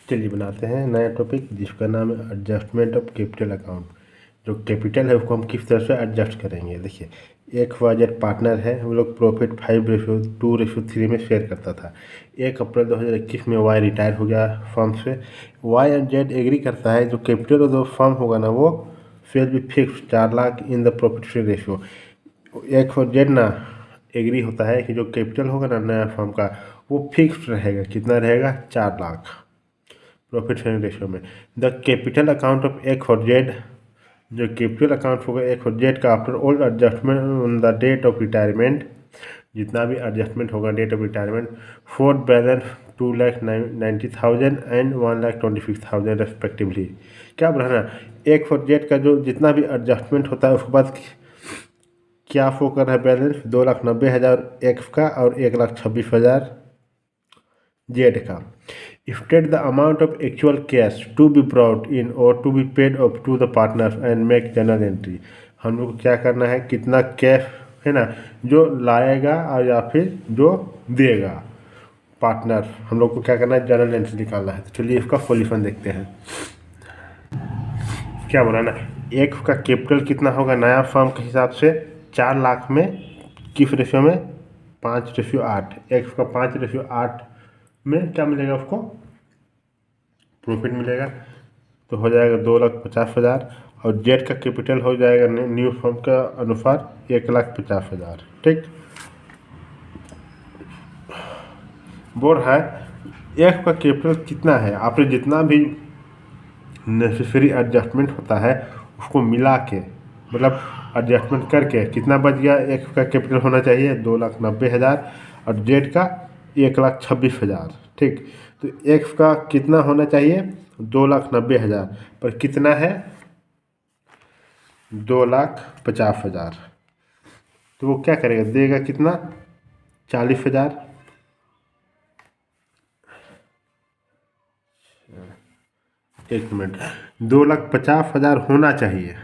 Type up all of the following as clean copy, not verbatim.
चलिए बनाते हैं नया टॉपिक जिसका नाम है एडजस्टमेंट ऑफ कैपिटल अकाउंट। जो कैपिटल है उसको हम किस तरह से एडजस्ट करेंगे। देखिए, एक वाजेड पार्टनर है, हम लोग प्रॉफिट 5:2:3 में शेयर करता था। 1 अप्रैल 2021 में वाई रिटायर हो गया फर्म से। वाई एंड जेड एग्री करता है जो कैपिटल ऑफ द फर्म होगा ना वो शेयर भी fix 4 lakh in the profit share ratio. एक और जेड ना एग्री होता है कि जो कैपिटल होगा ना नया फर्म का वो फिक्स रहेगा। कितना रहेगा? 4 लाख प्रॉफिट शेयरिंग रेशियो में। The capital account of A for Z, जो कैपिटल अकाउंट होगा ए फॉर जेड का after all adjustment on the date of retirement, जितना भी एडजस्टमेंट होगा date of retirement, four balance 2,90,000 and 1,26,000 respectively. क्या बोला ना, एक फॉर जेड का जो जितना भी एडजस्टमेंट होता है उसके बाद क्या शो कर रहा है बैलेंस? 2,90,000 एक्स का और 1,26,000 जेड का। State the amount of actual cash to be brought in or to be paid off to the partners and make journal entry। हम लोग को क्या करना है, कितना कैश है ना जो लाएगा और या फिर जो देगा पार्टनर, हम लोग को क्या करना है, जर्नल एंट्री निकालना है। तो चलिए इसका सॉल्यूशन देखते हैं। क्या बोला ना, एक का कैपिटल कितना होगा नया फर्म के हिसाब से 4 लाख में, किस रेशियो में? 5:8। एक का 5:8 में क्या मिलेगा उसको? प्रॉफिट मिलेगा। तो हो जाएगा 2,50,000 और जेड का कैपिटल हो जाएगा न्यू फर्म का अनुसार 1,50,000। ठीक, बोल रहा है एक का कैपिटल कितना है, आपने जितना भी नेसेसरी एडजस्टमेंट होता है उसको मिला के, मतलब एडजस्टमेंट करके कितना बच गया? एक का कैपिटल होना चाहिए 2,90,000 और जेड का 1,26,000। ठीक, तो एक्स का कितना होना चाहिए? 2,90,000 पर कितना है? 2,50,000। तो वो क्या करेगा, देगा कितना? 40,000। एक मिनट, 2,50,000 होना चाहिए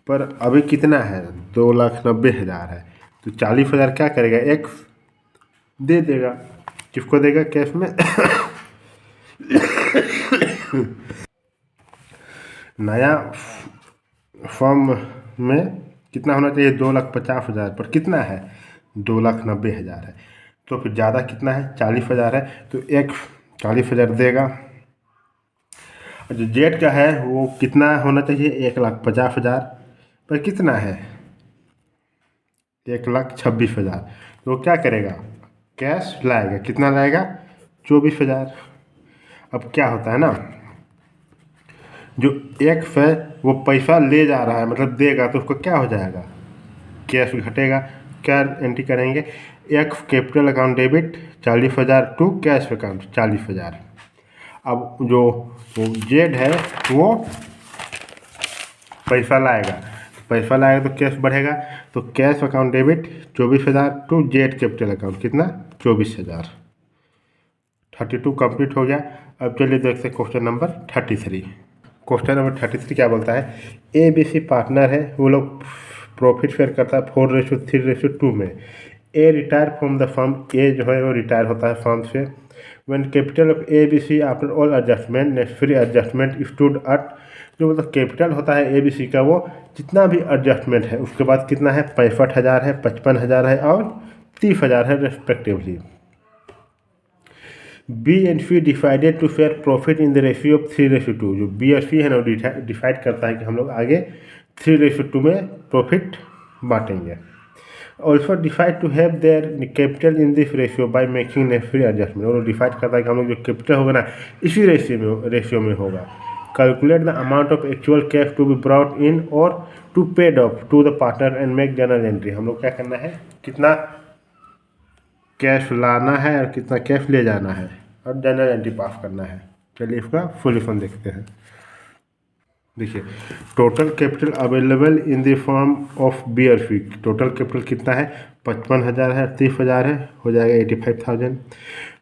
पर अभी कितना है? 2,90,000 है। तो 40,000 क्या करेगा? एक्स दे देगा। किसको देगा? कैश में नया फॉर्म में कितना होना चाहिए? 2,50,000 पर कितना है? 2,90,000 है। तो फिर ज़्यादा कितना है? 40,000 है। तो एक 40,000 देगा। और जो जेड का है वो कितना होना चाहिए? 1,50,000 पर कितना है? 1,26,000। तो वो क्या करेगा? कैश लाएगा। कितना लाएगा? 24,000। अब क्या होता है ना, जो एक्स है वो पैसा ले जा रहा है, मतलब देगा, तो उसको क्या हो जाएगा? कैश घटेगा। क्या एंट्री करेंगे? X capital account debit 40,000 to cash account 40,000। अब जो जेड है वो पैसा लाएगा तो कैश बढ़ेगा। तो cash account debit 24,000 to Z capital account कितना? 24,000। 32 कंप्लीट हो गया। अब चलिए देखते हैं क्वेश्चन नंबर 33। क्वेश्चन नंबर 33 क्या बोलता है? ए बी सी पार्टनर है, वो लोग प्रॉफिट शेयर करता है 4:3:2 में। A retire from the firm, A जो है वो रिटायर होता है फर्म से। When capital of A B C after all adjustment necessary adjustment stood at, जो मतलब कैपिटल होता है ए बी सी का वो जितना भी एडजस्टमेंट है उसके बाद कितना है? 65,000 है, 55,000 है और 30,000 है respectively. B and C decided to share profit in the ratio of 3:2। जो बी और सी है ना वो डिसाइड करता है कि हम लोग आगे 3:2 में प्रॉफिट बांटेंगे। Also decide to have their capital in this ratio by making necessary adjustment. और डिसाइड करता है कि हम लोग जो कैपिटल होगा ना इसी रेशियो में होगा। Calculate the amount of actual cash to be brought in और to paid off to the partner and make journal entry. हम लोग क्या करना है, कितना कैश लाना है और कितना कैश ले जाना है और जर्नल एंट्री पास करना है। चलिए इसका सॉल्यूशन देखते हैं। देखिए, total capital available in the form of B और सी। टोटल कैपिटल कितना है? 55,000 है, 30,000 है, हो जाएगा 85,000।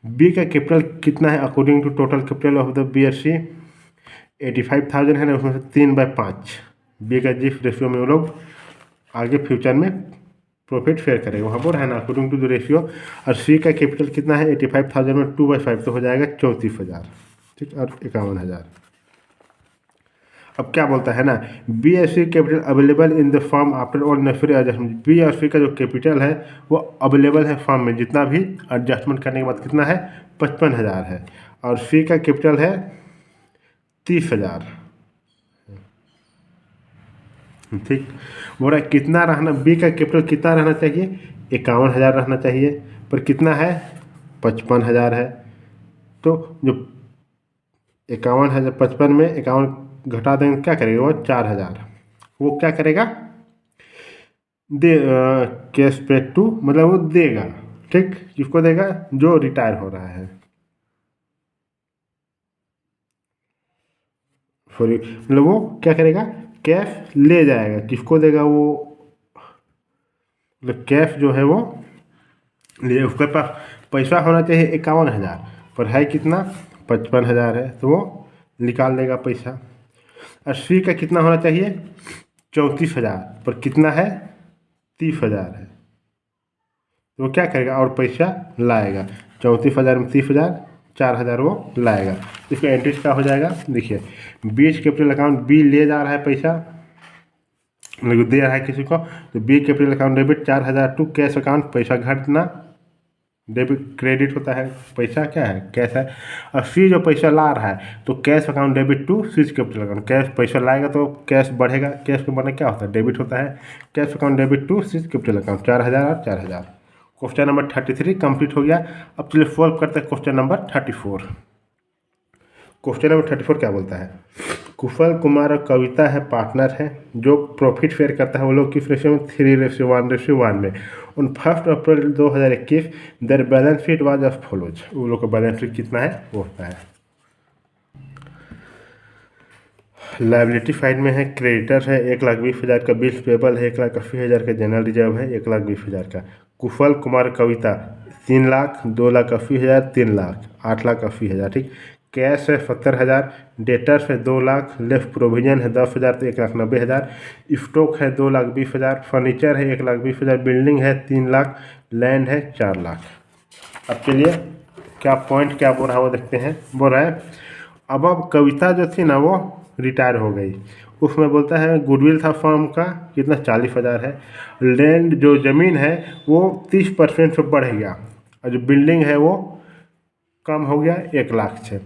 बी का कैपिटल कितना है according to total capital of the B और सी? 85,000 है ना, उसमें से 3/5 बी का जिस रेशियो में वो लोग आगे फ्यूचर में प्रॉफिट शेयर करेगा वहाँ पर है ना अकॉर्डिंग टू द रेशियो। और सी का कैपिटल कितना है? 85,000 में 2/5 तो हो जाएगा 34,000। ठीक, और 51,000। अब क्या बोलता है ना, बी और C capital available in the form after all necessary adjustment. B और सी का जो कैपिटल है वो अवेलेबल है फॉर्म में, जितना भी एडजस्टमेंट करने के बाद कितना है, 55,000 है। और सी का कैपिटल है 30,000। ठीक, बोल रहा है कितना रहना, बी का कैपिटल कितना रहना चाहिए, 51,000 रहना चाहिए, पर कितना है, 55,000 है। तो जो 51,000, 55 में 51 घटा देंगे क्या करेगा वो, 4,000। वो क्या करेगा, दे कैश पे टू, मतलब वो देगा। ठीक, किसको देगा, जो रिटायर हो रहा है। सॉरी, मतलब वो क्या करेगा, कैश ले जाएगा। किसको देगा वो, मतलब कैश जो है वो ले, उसके पास पैसा होना चाहिए 51,000, पर है कितना, 55,000 है, तो वो निकाल लेगा पैसा। 80 का कितना होना चाहिए, 34,000, पर कितना है, 30,000 है, तो वो क्या करेगा और पैसा लाएगा। 34,000 में 30,000, 4,000 वो लाएगा। इसका एंट्रीज क्या हो जाएगा, देखिए, बीच कैपिटल अकाउंट बी ले जा रहा है पैसा, मतलब दे रहा है किसी को, तो B capital account debit 4,000 to cash account, पैसा घटना, डेबिट क्रेडिट होता है, पैसा क्या है, कैश है। और सी जो पैसा ला रहा है, तो cash account debit to C capital account, cash पैसा लाएगा तो कैश बढ़ेगा, कैश को बढ़ने क्या होता है, डेबिट होता है। Cash account debit to C capital account, 4,000 और 4,000। क्वेश्चन नंबर 33 कंप्लीट हो गया। अब चलिए सॉल्व करते हैं क्वेश्चन नंबर 34। क्वेश्चन नंबर 34 क्या बोलता है, कुशल कुमार और कविता है पार्टनर है, जो प्रॉफिट शेयर करता है वो लोग किस रेशियो में, 3:1:1 में। उन 1 April 2021 their balance sheet was as follows. वो लोग का बैलेंस शीट कितना है, वो होता है। लाइबिलिटी साइड में है, क्रेडिटर है 1,20,000 का, बिल्स पेबल है 1,80,000 का, जनरल रिजर्व है 1,20,000 का। कुशल कुमार कविता 3 लाख, 2,80,000, 3 लाख, 8,80,000। ठीक, कैश है 70,000, डेटर्स है 2 लाख, लेफ्ट प्रोविजन है 10,000 तो 1,90,000, स्टॉक है 2,20,000, फर्नीचर है 1,20,000, बिल्डिंग है 3 लाख, लैंड है 4 लाख। अब चलिए क्या पॉइंट क्या बोल रहा है वो देखते हैं। बोल रहा है अब कविता जो थी ना वो रिटायर हो गई, उसमें बोलता है गुडविल था फर्म का कितना, 40,000 है। लैंड जो ज़मीन है वो 30% से बढ़ गया, और जो बिल्डिंग है वो कम हो गया 1 लाख से।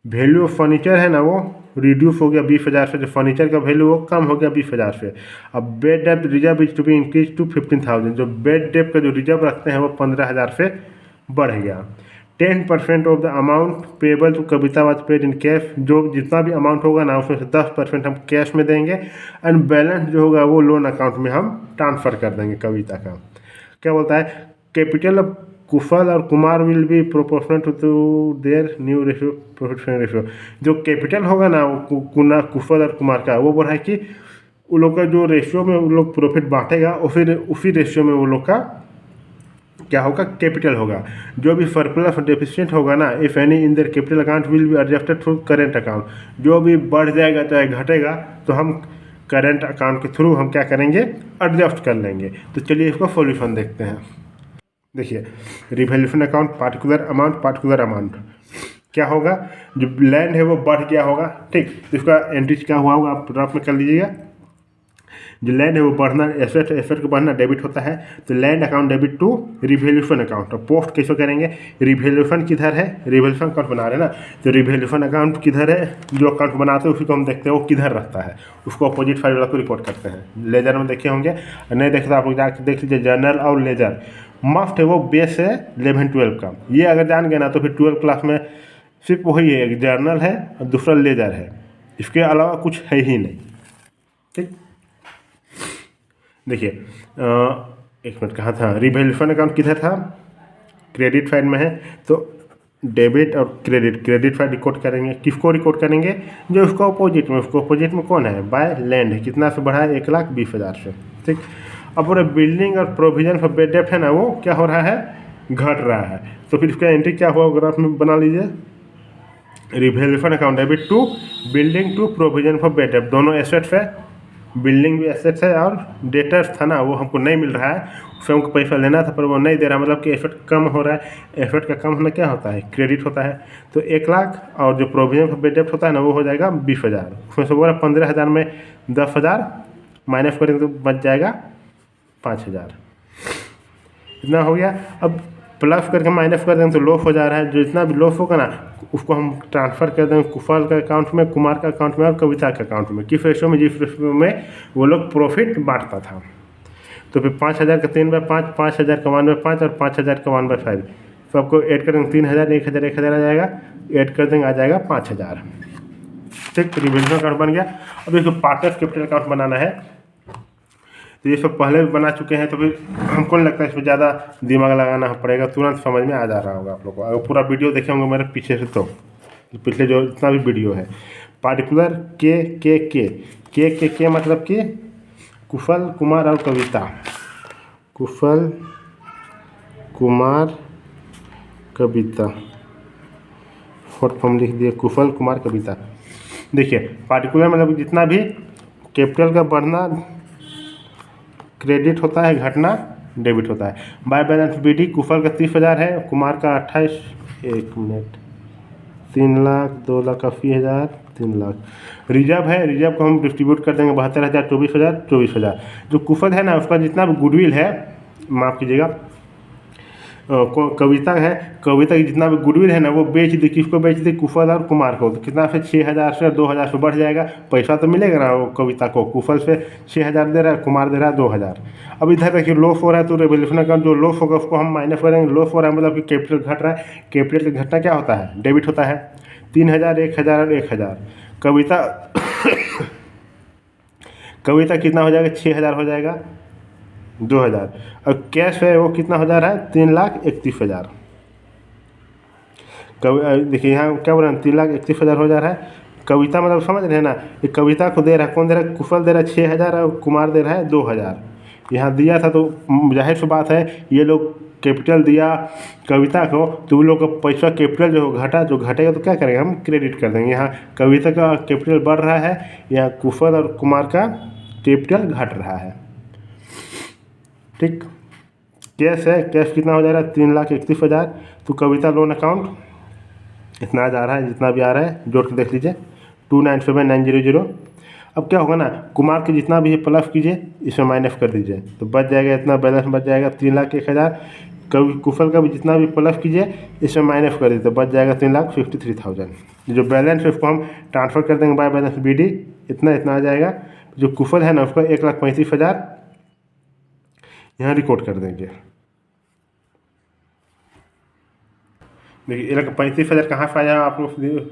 वैल्यू ऑफ फर्नीचर है ना वो रिड्यूस हो गया 20,000 से, जो फर्नीचर का वैल्यू वो कम हो गया 20,000 से। अब बेड डेप्थ reserve is to be increase to 15,000, जो बेड डेप्थ का जो रिजर्व रखते हैं वो 15,000 से बढ़ गया। 10% of the amount payable to Kavita was paid in cash, जो जितना भी अमाउंट होगा ना उसमें से 10% हम कैश में देंगे, एंड बैलेंस जो होगा वो लोन अकाउंट में हम ट्रांसफ़र कर देंगे कविता का। क्या बोलता है, कैपिटल ऑफ कुशल और Kumar will be proportional to their new ratio, profit sharing ratio. जो कैपिटल होगा ना वो कुशल और कुमार का, वो बोल रहा है कि उन लोग का जो रेशियो में वो लोग प्रॉफिट बांटेगा और फिर उसी रेशियो में वो लोग का क्या होगा, कैपिटल होगा। जो भी सरप्लस और डेफिशिएंट होगा ना, if any in their capital account will be adjusted through current account, जो भी बढ़ जाएगा चाहे घटेगा तो हम करेंट अकाउंट के थ्रू हम क्या करेंगे, एडजस्ट कर लेंगे। तो चलिए इसका सॉल्यूशन देखते हैं। देखिए, रिवैल्यूएशन अकाउंट पार्टिकुलर अमाउंट क्या होगा, जो लैंड है वो बढ़ गया होगा। ठीक, इसका एंट्रीज क्या हुआ होगा आप ड्राफ्ट में कर लीजिएगा। जो लैंड है वो बढ़ना, एसेट को बढ़ना डेबिट होता है, तो land account debit to revaluation account. और पोस्ट कैसे करेंगे, रिवैल्यूएशन किधर है, रिवैल्यूएशन अकाउंट बना रहे हैं ना, तो रिवैल्यूएशन अकाउंट किधर है, जो अकाउंट बनाते हैं उसी को हम देखते हैं वो किधर रखता है, उसको अपोजिट साइड वाला को रिपोर्ट करते हैं। लेजर में देखे होंगे, नहीं देखे तो आप लोग जाकर देख लीजिए, जर्नल और लेजर मस्ट है, वो बेस है 11-12 का। ये अगर जान गए ना तो फिर 12 क्लास में सिर्फ वही है, एक जर्नल है और दूसरा लेजर है, इसके अलावा कुछ है ही नहीं। ठीक, देखिए एक मिनट, कहाँ था, रिवैल्यूएशन अकाउंट किधर था, क्रेडिट साइड में है, तो डेबिट और क्रेडिट साइड रिकॉर्ड करेंगे, किसको रिकॉर्ड करेंगे, जो उसको अपोजिट में, उसको अपोजिट में कौन है, बाय लैंड है, कितना से बढ़ा है, 1,20,000 से। ठीक, अब पूरा बिल्डिंग और प्रोविजन फॉर बेड डेप्ट है ना, वो क्या हो रहा है, घट रहा है, तो फिर इसका एंट्री क्या हुआ ग्राफ में बना लीजिए, revaluation account debit to building to provision for bad डेप्ट, दोनों एसेट्स है, बिल्डिंग भी एसेट्स है और डेटर्स था ना वो हमको नहीं मिल रहा है, स्वयं को पैसा लेना था पर वो नहीं दे रहा, मतलब कि एसेट कम हो रहा है। एसेट का कम होना क्या होता है, क्रेडिट होता है। तो 1 लाख और जो प्रोविजन फॉर बेड डेप्ट होता है ना वो हो जाएगा 20,000। उसमें से बोला 15,000 में 10,000 माइनस करेंगे तो बच जाएगा 5,000। इतना हो गया। अब प्लस करके माइनस कर देंगे तो लॉस हो जा रहा है। जो जितना भी लॉस होगा ना उसको हम ट्रांसफ़र कर देंगे कुफल का अकाउंट में, कुमार का अकाउंट में और कविता के अकाउंट में। किस रेशो में, जिस रेशो में वो लोग प्रॉफिट बांटता था। तो फिर 5,000 का 3/5, 5,000 का 1/5 और 5,000 का 1/5 सबको ऐड कर देंगे। 3,000, 1,000, 1,000 आ जाएगा, ऐड कर देंगे आ जाएगा 5,000। ठीक, तो रिविजन अकाउंट बन गया। अब इसको पार्टनर्स कैपिटल अकाउंट बनाना है। तो ये सब पहले भी बना चुके हैं, तो फिर हमको नहीं लगता इसमें ज़्यादा दिमाग लगाना पड़ेगा, तुरंत समझ में आ जा रहा होगा आप लोग को। अगर पूरा वीडियो देखे होंगे मेरे पीछे से तो पिछले जो जितना भी वीडियो है। पार्टिकुलर के मतलब कि कुफल, कुमार और कविता। कुफल, कुमार, कविता, शॉर्ट फॉर्म लिख दिए कुफल, कुमार, कविता। देखिए पार्टिकुलर मतलब जितना भी कैपिटल का बढ़ना क्रेडिट होता है, घटना डेबिट होता है। बाय बैलेंस बीडी कुफल का 30,000 है, कुमार का 28, 1 मिनट, 3 लाख, 2 लाख 80,000, 3 लाख। रिजर्व है, रिजर्व को हम डिस्ट्रीब्यूट कर देंगे 72,000, 24,000, 24,000। जो कुफल है ना उसका जितना भी गुडविल है, माफ़ कीजिएगा, कविता है, कविता की जितना भी गुडविल है ना वो बेच दी। किसको बेच दी, कुफल और कुमार को। तो कितना से 6,000 से 2,000 से बढ़ जाएगा। पैसा तो मिलेगा ना वो कविता को, कुफल से 6,000 दे रहा है, कुमार दे रहा है 2,000। अब इधर देखिए लॉस हो रहा है, तो रेवोल्यूशन अकाउंट जो लॉस होगा उसको हम माइनस करेंगे। लॉस हो रहा है मतलब कि कैपिटल घट रहा है। कैपिटल का घटना क्या होता है, डेबिट होता है। 3,000, 1,000 और 1,000। कविता कविता कितना हो जाएगा, 6,000 हो जाएगा, 2,000। और कैश है वो कितना हो जा रहा है, 3,31,000। देखिए यहाँ क्या बोल रहे हैं, 3,31,000 हो जा रहा है। कविता मतलब समझ रहे हैं ना, ये कविता को दे रहा है, कौन दे रहा है, कुफल दे रहा है 6,000 और कुमार दे रहा है 2,000। यहाँ दिया था तो जाहिर सी बात है ये लोग कैपिटल दिया कविता को, तो उन लोग का पैसा कैपिटल जो घटा, जो घटेगा तो क्या करेंगे, हम क्रेडिट कर देंगे। यहाँ कविता का कैपिटल बढ़ रहा है, यहाँ कुफल और कुमार का कैपिटल घट रहा है। ठीक, कैश है, कैश कितना हो जा रहा है, 3,31,000। तो कविता लोन अकाउंट इतना जा रहा है, जितना भी आ रहा है जोड़ के देख लीजिए, 297,900। अब क्या होगा ना, कुमार के जितना भी है प्लस कीजिए, इसमें माइनस कर दीजिए तो बच जाएगा इतना, बैलेंस बच जाएगा 3,01,000। कुफल का भी जितना भी प्लस कीजिए, इसमें माइनस कर दीजिए तो बच जाएगा 3,53,000। जो बैलेंस है उसको हम ट्रांसफ़र कर देंगे बाय बैलेंस बीडी, इतना आ जाएगा। जो कुफल है ना उसका 1,35,000 यहाँ रिकॉर्ड कर देंगे। देखिए 1,35,000 कहाँ से आया, आप लोग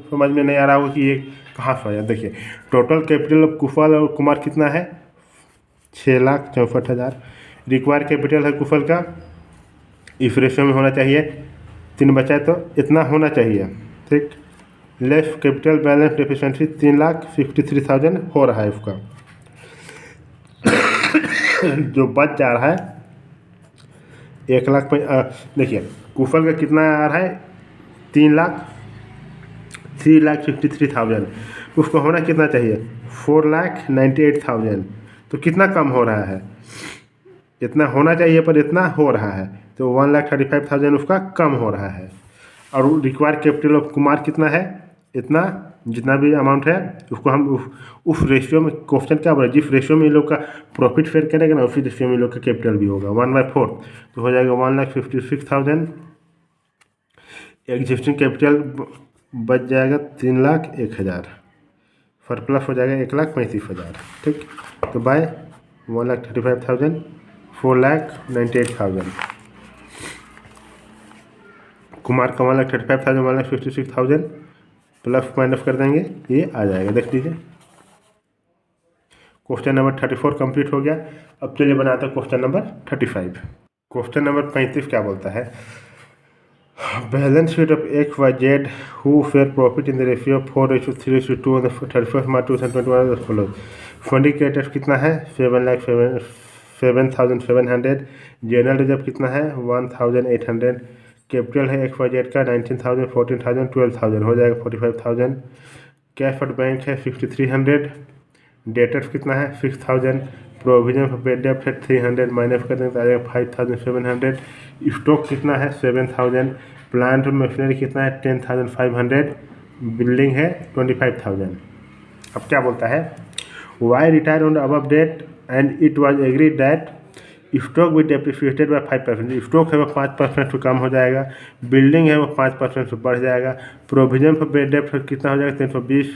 समझ में नहीं आ रहा होगा कि ये कहाँ से आया। देखिए टोटल कैपिटल ऑफ कुफल और कुमार कितना है, 6,64,000। रिक्वायर कैपिटल है कुफल का, इस रेशियो में होना चाहिए, 3 बचा है तो इतना होना चाहिए। ठीक, लेस कैपिटल बैलेंस डेफिशिएंसी 3,63,000 हो रहा है उसका। जो बच जा रहा है 1 लाख, देखिए कुफल का कितना आ रहा है, 3,63,000। उसको होना कितना चाहिए, 4,98,000। तो कितना कम हो रहा है, इतना होना चाहिए पर इतना हो रहा है, तो 1,35,000 उसका कम हो रहा है। और रिक्वायर कैपिटल ऑफ कुमार कितना है, इतना, जितना भी अमाउंट है उसको हम उस रेशियो में, क्वेश्चन क्या बोला, जिस रेशियो में ये लोग का प्रॉफिट फेयर करेगा ना उसी रेशियो में ये लोग का कैपिटल भी होगा 1/4। तो हो जाएगा 1,56,000। एग्जिस्टिंग कैपिटल बच जाएगा 3,01,000, सरप्लस हो जाएगा 1,35,000। ठीक, तो बाय 1,35,000, 4,98,000। कुमार का 1,35,000, 1,56,000 प्लस माइनस कर देंगे, ये आ जाएगा, देख लीजिए। क्वेश्चन नंबर 34 कंप्लीट हो गया। अब चलिए बनाते हैं क्वेश्चन नंबर 35। क्वेश्चन नंबर 35 क्या बोलता है, balance sheet of XYZ who fair profit in the ratio 4:3:2 on the 31st March 2021 as follows। Funding credit कितना है, 7,07,700। जनरल रिजर्व कितना है, 1,800। कैपिटल है XYZ का 19,000, 14,000, 12,000 हो जाएगा 45,000। कैश फॉर बैंक है 6,300। डेटर्स कितना है 6000, प्रोविजन फॉर बेड डेब्ट है 300, माइनस कर देंगे तो आ जाएगा 5700, स्टॉक कितना है 7000, प्लांट और मशीनरी कितना है 10500, बिल्डिंग है 25000। अब क्या बोलता है, Y retire on the above date and it was agreed that stock be depreciated by 5%, stock है वो 5% से कम हो जाएगा, बिल्डिंग है वो 5% से बढ़ जाएगा, प्रोविजन फॉर बेड डेब्ट कितना हो जाएगा 320,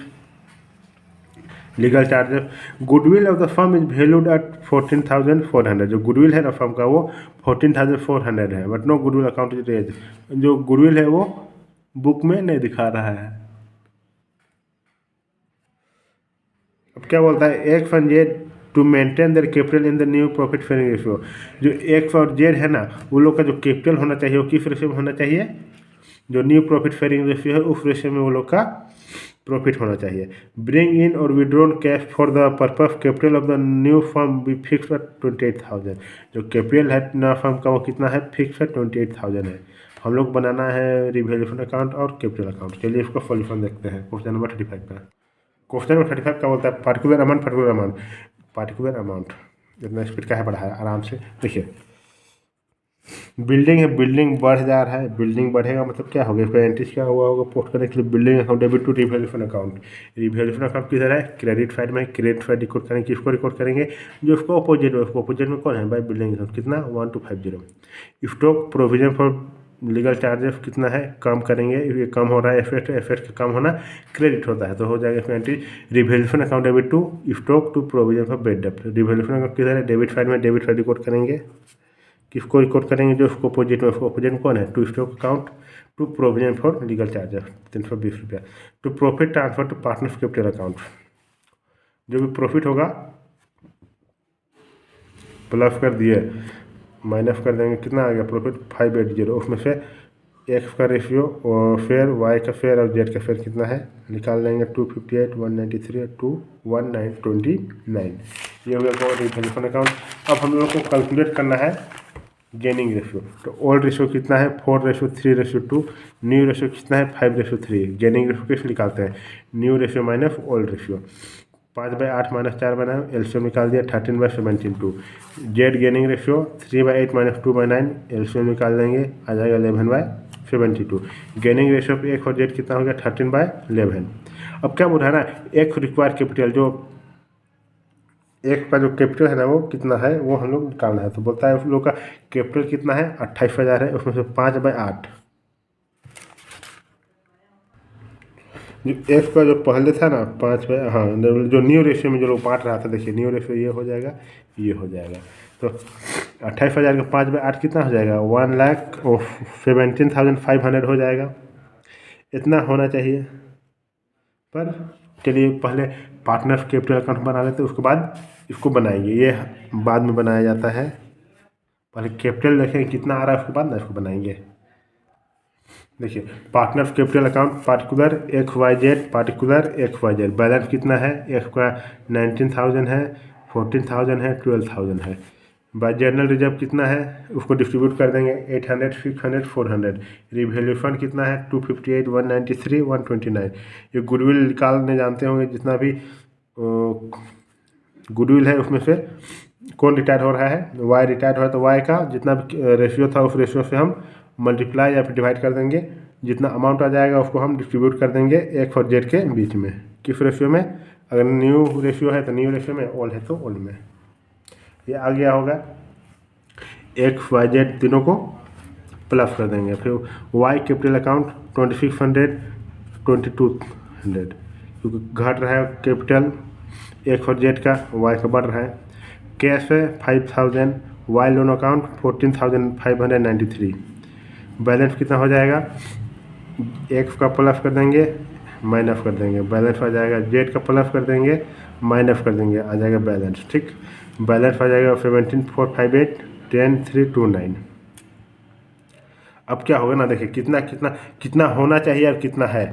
legal charges, goodwill of the firm is valued at 14,400, जो गुडविल है ना फर्म का वो 14,400 है, but no goodwill account is raise, जो गुडविल है वो बुक में नहीं दिखा रहा है। अब क्या बोलता है, X and Z to maintain their capital in the new profit sharing ratio, जो एक्स और जेड है ना वो लोग का जो कैपिटल होना चाहिए वो किस रेशियो में होना चाहिए, जो न्यू प्रॉफिट शेयरिंग रेशियो है उस रेशियो में वो लोग का प्रॉफिट होना चाहिए। ब्रिंग इन और withdrawn cash for the purpose capital of the new firm B fix eight 28,000, जो कैपिटल है नया फर्म का वो कितना है फिक्स है 28,000 है। हम लोग बनाना है रिवैल्यूएशन अकाउंट और कैपिटल अकाउंट। चलिए इसको सॉल्यूशन देखते हैं क्वेश्चन नंबर 35 का। क्वेश्चन नंबर 35 का बोलता है पार्टिकुलर अमाउंट पार्टिकुलर अमाउंट इतना स्पीड का है बढ़ा है, आराम से देखिए। बिल्डिंग है, बिल्डिंग बढ़ जा रहा है, बिल्डिंग बढ़ेगा मतलब क्या होगा, इसका एंट्रीज क्या हुआ होगा पोस्ट करने के लिए, building account debit to revaluation account. Revaluation account किधर है, क्रेडिट साइड में, क्रेडिट साइड रिकॉर्ड करेंगे, किसको रिकॉर्ड करेंगे, जो उसको अपोजिट है, उसको अपोजिट में कौन है भाई बिल्डिंग अकाउंट, कितना 1250। Stock provision for legal charges कितना है कम करेंगे, ये कम हो रहा है, एफेक्ट का कम होना क्रेडिट होता है तो हो जाएगा इसमें entry revaluation account debit to stock to provision for bad डेब्ट। रिवैल्यूएशन अकाउंट किधर है, डेबिट साइड में, डेबिट साइड रिकॉर्ड करेंगे, किसको रिकॉर्ड करेंगे, जो उसको अपोजिट में, उसको अपोजिट में कौन है to stock account to provision for legal charges 320 रुपया, to profit transfer to partners capital account, जो भी प्रॉफिट होगा प्लस कर दिए माइनस कर देंगे, कितना आ गया प्रॉफिट 580, उसमें से एक्स का रेशियो और फेयर, वाई का फेयर और जेड का फेयर कितना है निकाल लेंगे 258, 193 टू 1929, ये हो गया रिवैल्यूएशन अकाउंट। अब हम लोगों को कैलकुलेट करना है गेनिंग रेशियो, तो ओल्ड रेशियो कितना है 4:3:2, न्यू रेशियो कितना है 5:3। गेनिंग रेशियो कैसे निकालते हैं, new ratio minus old ratio, 5/8 minus 4 बनाए, एलसीएम निकाल दिया 13/17, Z gaining ratio 3/8 minus 2/9, LCM निकाल देंगे आ जाएगा 11/72। गेनिंग रेशियो पे एक और जेड कितना हो गया 13/11। अब क्या बोल रहा है ना, एक रिक्वायर्ड कैपिटल, जो एक का जो कैपिटल है ना वो कितना है वो हम लोग निकालना है, तो बोलता है उस लोग का कैपिटल कितना है 28,000 है, उसमें से 5/8, जो एक का जो पहले था ना 5 हाँ जो न्यू रेशियो में जो लोग बांट रहा था, देखिए न्यू रेशियो ये हो जाएगा, ये हो जाएगा, तो 28,000 का 5/8 कितना हो जाएगा 1,17,500 हो जाएगा, इतना होना चाहिए। पर चलिए पहले पार्टनर्स कैपिटल अकाउंट बना लेते हैं, उसके बाद इसको बनाएंगे, ये बाद में बनाया जाता है, पहले कैपिटल देखेंगे कितना आ रहा है उसके बाद ना इसको बनाएंगे। देखिए partners capital account particular XYZ, particular XYZ, balance कितना है, एक्स का 19,000 है, 14,000 है, 12,000 है, बाय जनरल रिजर्व कितना है उसको डिस्ट्रीब्यूट कर देंगे 800, 600, 400, रिवैल्यूएशन कितना है 258, 193, 129, ये गुडविल निकालने जानते होंगे, जितना भी गुडविल है उसमें से कौन रिटायर हो रहा है, वाई रिटायर हो रहा है, तो वाई का जितना भी रेशियो था उस रेशियो से हम मल्टीप्लाई या फिर डिवाइड कर देंगे, जितना अमाउंट आ जाएगा उसको हम डिस्ट्रीब्यूट कर देंगे एक्स और जेड के बीच में, किस रेशियो में, अगर न्यू रेशियो है तो न्यू रेशियो में, ओल्ड है तो ओल्ड में, ये आ गया होगा। XYZ तीनों को प्लस कर देंगे, फिर वाई कैपिटल अकाउंट 2600, 2200, क्योंकि घट रहा है कैपिटल एक्स और जेड का, वाई का बढ़ रहा है, कैश है 5,000, वाई लोन अकाउंट 14,593, बैलेंस कितना हो जाएगा, एक्स का प्लस कर देंगे माइनस कर देंगे, बैलेंस आ जाएगा, जेड का प्लस कर देंगे माइनस कर देंगे, आ जाएगा बैलेंस, ठीक, बैलेंस आ जाएगा 17,458, 10,329। अब क्या होगा ना, देखिए कितना कितना कितना होना चाहिए और कितना है,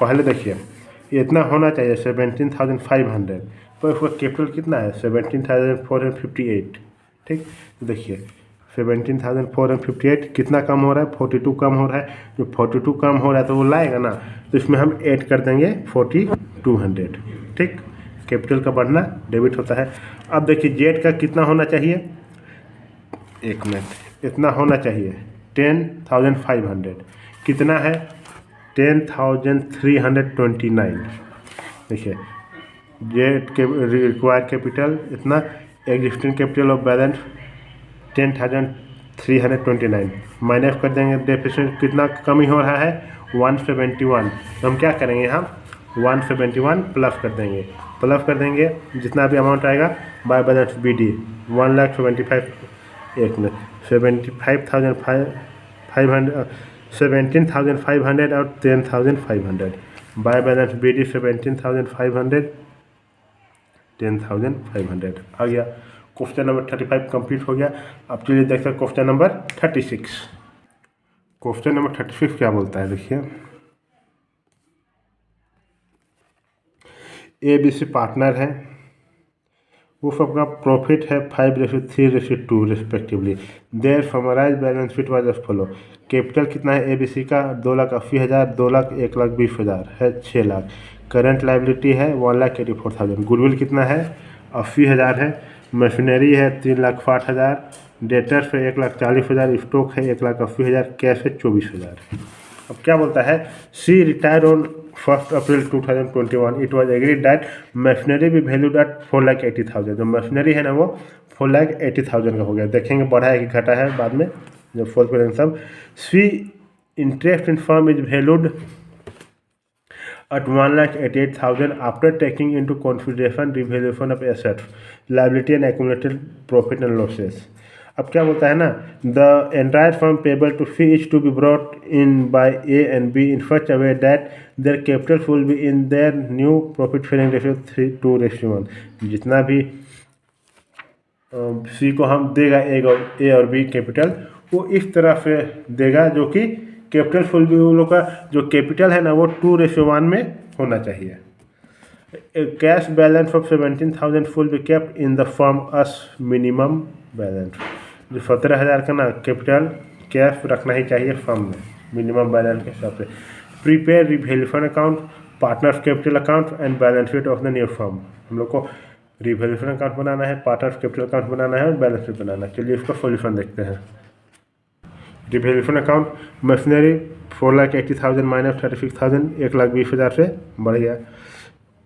पहले देखिए इतना होना चाहिए 17,500, तो इसका कैपिटल कितना है 17,458, ठीक, तो देखिए 17,458 कितना कम हो रहा है 42 कम हो रहा है, जो 42 कम हो रहा है तो वो लाएगा ना, तो इसमें हम ऐड कर देंगे 4,200, ठीक, कैपिटल का बढ़ना डेबिट होता है। अब देखिए जेड का कितना होना चाहिए, 1 मिनट, इतना होना चाहिए 10,500, कितना है 10,329। देखिए जेड के रिक्वायर्ड कैपिटल इतना, existing capital of balance 10,329 minus कर देंगे, डेफिसिट कितना कमी हो रहा है 171, तो हम क्या करेंगे, हम 171 प्लस कर देंगे, जितना भी अमाउंट आएगा बाय बैलेंस बी डी 1,75,000, 75,500, 17,500 और 10,500 बाय बैलेंस बी डी 17,500, 10,500 आ गया। क्वेश्चन नंबर 35 कंप्लीट हो गया। अब चलिए देखते हैं क्वेश्चन नंबर 36। क्वेश्चन नंबर 36 क्या बोलता है, देखिए ए बी सी पार्टनर है, वो सबका प्रॉफिट है 5:3:2 respectively. Their summarise balance sheet was as follow. Capital कितना है ए बी सी का 2,80,000, 2,01,20,000 है 6 लाख। करंट लाइबिलिटी है 1,84,000। गुडविल कितना है 80,000 है। मशीनरी है 3,60,000। डेटर्स है 1,40,000। स्टॉक है 1,80,000। कैश है 24,000। अब क्या बोलता है, C retire on 1 April 2021। It was agreed that machinery be valued at 4,80,000। जो मशीनरी है ना वो 4,80,000 का हो गया। देखेंगे बढ़ा है कि घटा है बाद में जब फोल करेंगे सब। C interest in firm is valued at 1,88,000 after taking into consideration revaluation of assets, liability and accumulated profit and losses. अब क्या बोलता है ना, the entire firm payable to C is to be brought in by A and B in such a way that their capital will be in their new profit sharing ratio 3:1। जितना भी सी को हम देगा ए और बी कैपिटल, वो इस तरह से देगा जो कि कैपिटल फुल भी उन लोग का जो कैपिटल है ना वो 2:1 में होना चाहिए। Cash balance of 17,000 full be kept in the firm us minimum balance. जो 17,000 का ना कैपिटल कैश रखना ही चाहिए फर्म में मिनिमम बैलेंस के हिसाब से। Prepare revaluation account, partners capital account and balance sheet of the new firm. हम लोग को रिवैल्यूएशन अकाउंट बनाना है, पार्टनर्स कैपिटल अकाउंट बनाना है और बैलेंस शीट बनाना है। चलिए इसका सोल्यूशन देखते हैं। रिवैल्यूएशन अकाउंट, मशीनरी 4,80,000 माइनस 36,000, 1,20,000 से बढ़ गया।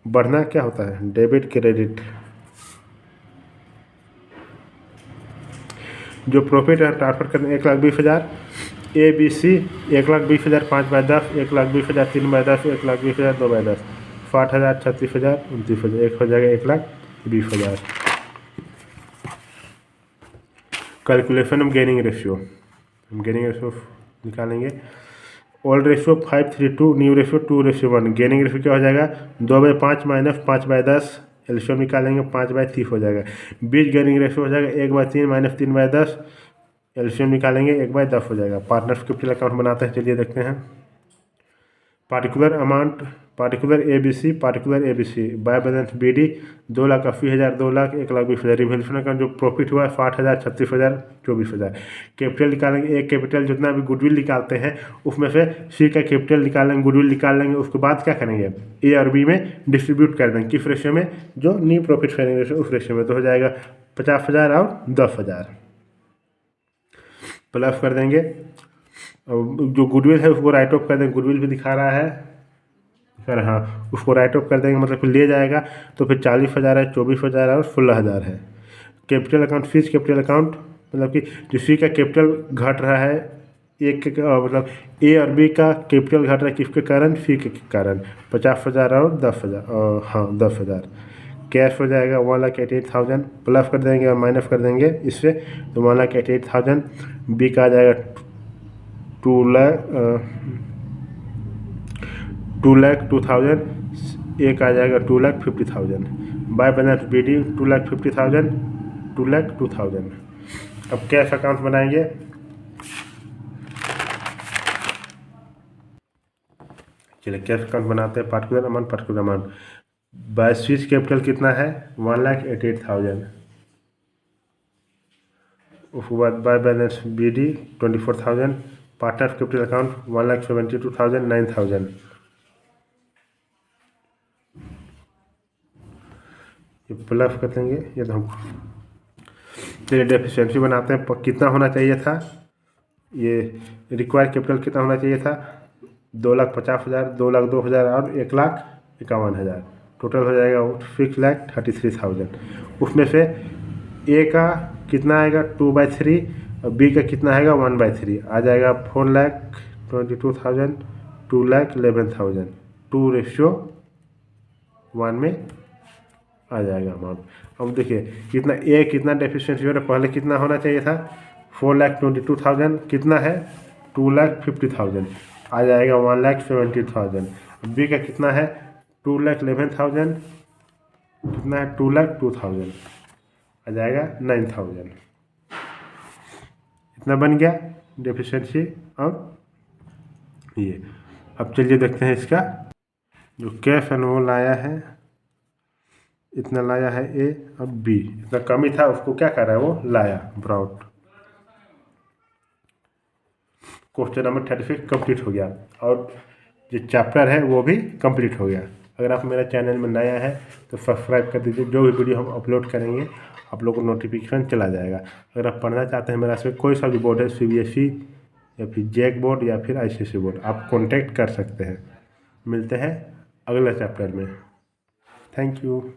बढ़ना क्या होता है, डेबिट क्रेडिट। जो प्रॉफिट है ट्रांसफर करने 1,20,000। ए बी सी 1,20,000 5/10, 1,20,000 3/10, 1,20,000 2/10, 60,000 36,000 29,000, एक हो जाएगा 1,20,000। कैलकुलेशन ऑफ गेनिंग रेशियो, हम गेनिंग रेशियो निकालेंगे। Old ratio 5:3:2, new ratio 2:1। Gaining ratio क्या हो जाएगा 2/5 माइनस 5/10, एलसीएम निकालेंगे 5/30 हो जाएगा। बीच गेनिंग रेशियो हो जाएगा 1/3 माइनस 3/10, एलसीएम निकालेंगे 1/10 हो जाएगा। पार्टनर्स कैपिटल अकाउंट बनाते हैं, चलिए देखते हैं। Particular amount, particular A B C by balance B D 2,80,000, 2,00,000, 1,20,000। Revaluation account जो प्रॉफिट हुआ 60,000, 36,000, 24,000। कैपिटल निकालेंगे, एक कैपिटल जितना भी गुडविल निकालते हैं उसमें से सी का कैपिटल निकालेंगे, गुडविल निकाल लेंगे। उसके बाद क्या करेंगे, ए और बी में डिस्ट्रीब्यूट कर देंगे। किस रेशियो में, जो न्यू प्रॉफिट शेयरिंग रेशियो उस रेशियो में। तो हो जाएगा 50,000 और 10,000 प्लस कर देंगे। जो गुडविल है उसको राइट ऑफ कर देंगे, गुडविल भी दिखा रहा है सर, हाँ उसको राइट ऑफ कर देंगे, मतलब फिर ले जाएगा तो फिर 40,000 है, 24,000 है और 16,000 है। Capital account, fees capital account, मतलब कि जिसकी का कैपिटल घट रहा है एक मतलब ए और बी का कैपिटल घट रहा है किसके कारण, सी के कारण। 50,000 और 10,000, हाँ 10,000। कैश हो जाएगा 1,88,000 प्लस कर देंगे और माइनस कर देंगे इससे, तो 1,88,000। बी का आ जाएगा 2,02,000, एक आ जाएगा 2,50,000। By balance B D 2,50,000, 2,02,000। अब कैश अकाउंट बनाएंगे। चलिए कैश अकाउंट बनाते हैं। Particular amount by switch capital कितना है 1,88,000। उसके बाद by balance B D 24,000। Partner capital account 1,72,000, 9,000। ये प्लस कर देंगे, ये तो हम चलिए डेफिशिएंसी बनाते हैं। कितना होना चाहिए था, ये रिक्वायर्ड कैपिटल कितना होना चाहिए था, 2,50,000, 2,02,000 और 1,51,000, टोटल हो जाएगा 6,33,000। उसमें से ए का कितना आएगा 2/3 और बी का कितना आएगा 1/3, आ जाएगा 4,22,000, 2,11,000, 2:1 में आ जाएगा अमाउंट। अब देखिए कितना ए कितना डेफिशिएंसी हो रहा है, पहले कितना होना चाहिए था 4,22,000, कितना है 2,50,000, आ जाएगा 1,70,000। बी का कितना है 2,11,000, कितना है 2,02,000, आ जाएगा 9,000। इतना बन गया डेफिशिएंसी। और ये अब चलिए देखते हैं इसका जो कैश है वो लाया है, इतना लाया है ए, और बी इतना कमी था उसको क्या कर रहा है वो लाया, ब्राउट। क्वेश्चन नंबर 36 कंप्लीट हो गया और जो चैप्टर है वो भी कंप्लीट हो गया। अगर आप मेरे चैनल में नया है तो सब्सक्राइब कर दीजिए, जो भी वीडियो हम अपलोड करेंगे आप लोगों को नोटिफिकेशन चला जाएगा। अगर आप पढ़ना चाहते हैं मेरा से कोई सा भी बोर्ड है, CBSE या फिर जैक बोर्ड या फिर ICSE बोर्ड, आप कॉन्टैक्ट कर सकते हैं। मिलते हैं अगले चैप्टर में। Thank you.